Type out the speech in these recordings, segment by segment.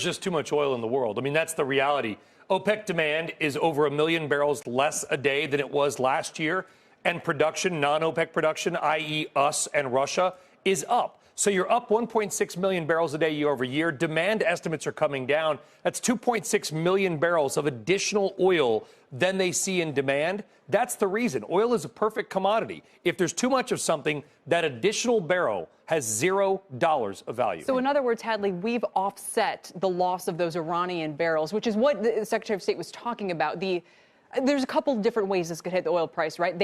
there's just too much oil in the world. I mean, that's the reality. OPEC demand is over 1 million barrels less a day than it was last year. And production, non-OPEC production, i.e. us and Russia, is up. So you're up 1.6 million barrels a day year over year. Demand estimates are coming down. That's 2.6 million barrels of additional oil than they see in demand. That's the reason. Oil is a perfect commodity. If there's too much of something, that additional barrel has $0 of value. So in other words, Hadley, we've offset the loss of those Iranian barrels, which is what the Secretary of State was talking about. There's a couple of different ways this could hit the oil price, right?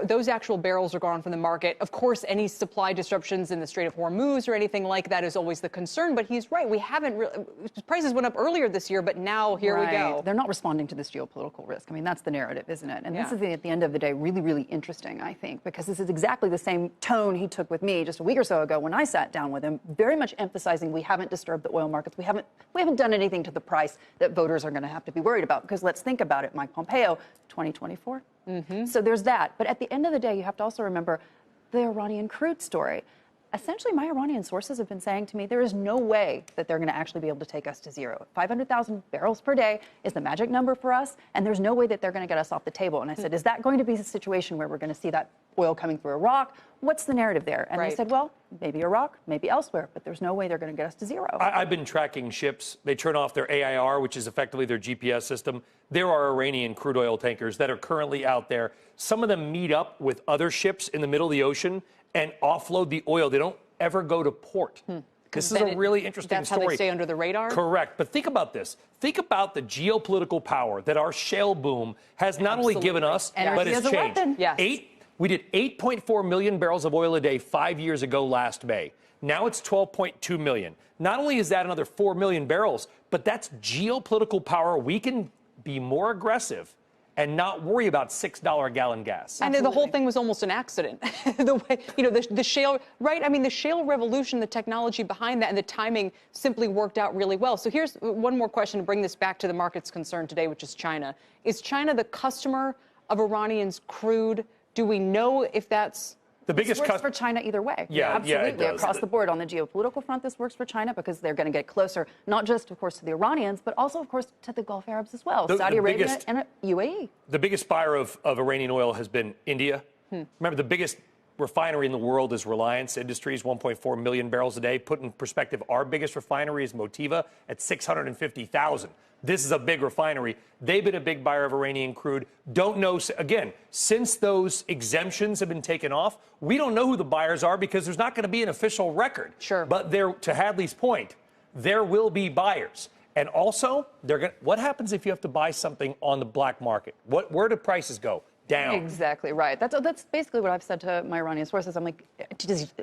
Those actual barrels are gone from the market. Of course, any supply disruptions in the Strait of Hormuz or anything like that is always the concern. But he's right. We haven't really, prices went up earlier this year, but now here we go. They're not responding to this geopolitical risk. I mean, that's the narrative, isn't it? And this is, at the end of the day, really, really interesting, I think, because this is exactly the same tone he took with me just a week or so ago when I sat down with him, very much emphasizing we haven't disturbed the oil markets. We haven't done anything to the price that voters are going to have to be worried about. Because let's think about it, Mike Pompeo, 2024. So there's that. But at the end of the day, you have to also remember the Iranian crude story. Essentially, my Iranian sources have been saying to me, there is no way that they're going to actually be able to take us to zero. 500,000 barrels per day is the magic number for us, and there's no way that they're going to get us off the table. And I said, is that going to be the situation where we're going to see that oil coming through Iraq? What's the narrative there? And they said, well, maybe Iraq, maybe elsewhere, but there's no way they're going to get us to zero. I've been tracking ships. They turn off their AIR, which is effectively their GPS system. There are Iranian crude oil tankers that are currently out there. Some of them meet up with other ships in the middle of the ocean and offload the oil. They don't ever go to port. This is a really interesting story. That's how they stay under the radar? Correct. But think about this. Think about the geopolitical power that our shale boom has not only given us, but has changed. We did 8.4 million barrels of oil a day 5 years ago last May. Now it's 12.2 million. Not only is that another 4 million barrels, but that's geopolitical power. We can be more aggressive and not worry about $6 a gallon gas. And the whole thing was almost an accident. The way, the shale, right? I mean, the shale revolution, the technology behind that and the timing simply worked out really well. So here's one more question to bring this back to the market's concern today, which is China. Is China the customer of Iranian's crude? Do we know if that's... The biggest works for China either way. Absolutely. Across the board on the geopolitical front, this works for China because they're going to get closer, not just, of course, to the Iranians, but also, of course, to the Gulf Arabs as well. Saudi Arabia and UAE. The biggest buyer of Iranian oil has been India. Remember, the biggest refinery in the world is Reliance Industries, 1.4 million barrels a day. Put in perspective, our biggest refinery is Motiva at 650,000. This is a big refinery. They've been a big buyer of Iranian crude. Don't know, again, since those exemptions have been taken off, we don't know who the buyers are because there's not going to be an official record. But to Hadley's point, there will be buyers. And also, what happens if you have to buy something on the black market? Where do prices go? Down. Exactly right. That's basically what I've said to my Iranian sources. I'm like,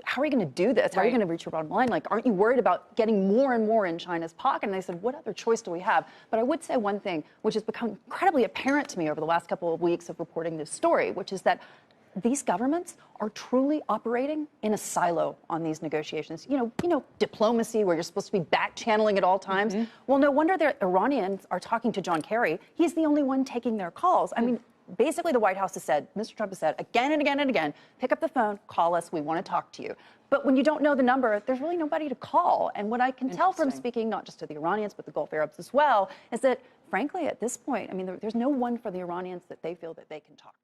how are you going to do this? How are you going to reach your bottom line? Like, aren't you worried about getting more and more in China's pocket? And they said, what other choice do we have? But I would say one thing, which has become incredibly apparent to me over the last couple of weeks of reporting this story, which is that these governments are truly operating in a silo on these negotiations. You know, diplomacy where you're supposed to be back channeling at all times. Well, no wonder the Iranians are talking to John Kerry. He's the only one taking their calls. I mean, basically, the White House has said, Mr. Trump has said again and again and again, pick up the phone, call us, we want to talk to you. But when you don't know the number, there's really nobody to call. And what I can tell from speaking not just to the Iranians, but the Gulf Arabs as well, is that, frankly, at this point, I mean, there's no one for the Iranians that they feel that they can talk to.